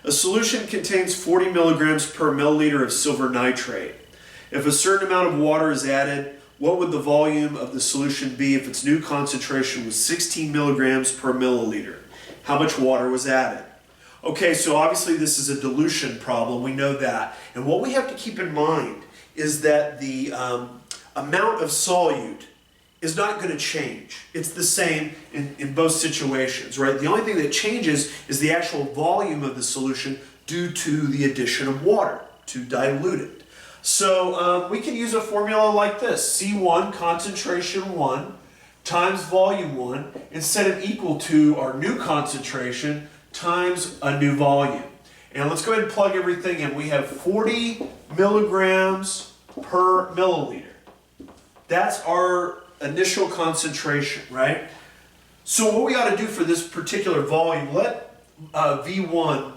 A solution contains 40 milligrams per milliliter of silver nitrate. If a certain amount of water is added, what would the volume of the solution be if its new concentration was 16 milligrams per milliliter? How much water was added? Okay, so obviously this is a dilution problem, we know that. And what we have to keep in mind is that the amount of solute is not going to change. It's the same in both situations, right? The only thing that changes is the actual volume of the solution due to the addition of water to dilute it. So we can use a formula like this: C1, concentration 1, times volume 1, and set it equal to our new concentration times a new volume. And let's go ahead and plug everything in. We have 40 milligrams per milliliter. That's our initial concentration, right? So what we ought to do for this particular volume, let V1